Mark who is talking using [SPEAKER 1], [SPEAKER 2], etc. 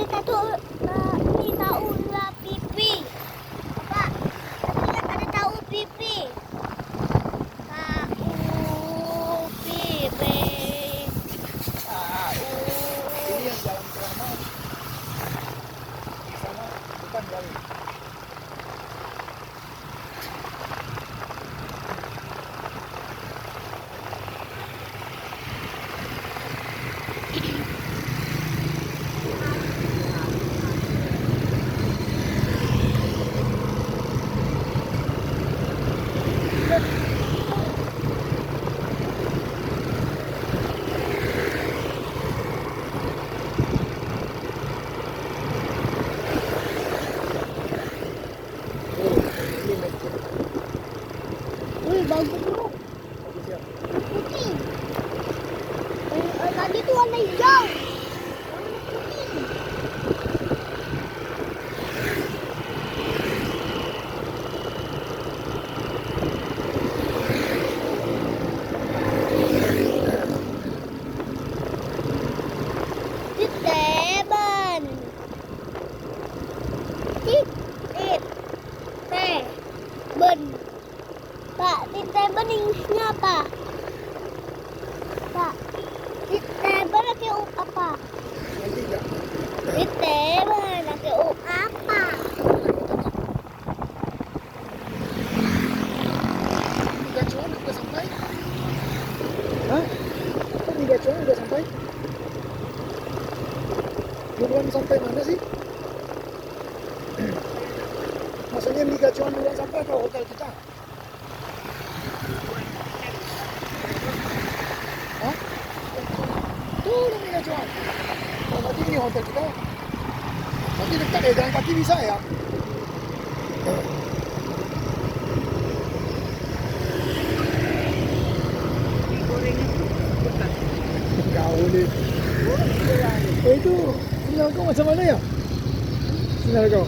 [SPEAKER 1] Ini tahu lah pipi. Apa? Ada tahu pipi. Tahu pipi. Tahu.
[SPEAKER 2] Ini yang jalan ke sana. Di sana bukan kali.
[SPEAKER 1] Wih, bagus bro.
[SPEAKER 2] Bagus ya.
[SPEAKER 1] Putih. Tadi tuh warna hijau. Teben. Teben. Pak, teben Inggrisnya apa? Pak, teben lagi apa?
[SPEAKER 2] Yang tiga.
[SPEAKER 1] Teben lagi apa?
[SPEAKER 2] Tiga cuan udah sampai. Hah? Kok tiga cuan udah sampai? Duluan sampai mana sih? Maksudnya Liga Cuan duluan sampai ke hotel kita? Hah? Tuh udah Liga Cuan. Oh, berarti ini hotel kita. Berarti dekat ya, jalan kaki bisa ya? Kau ni. Oh itu, sinyal kau macam mana ya? Sinyal kau.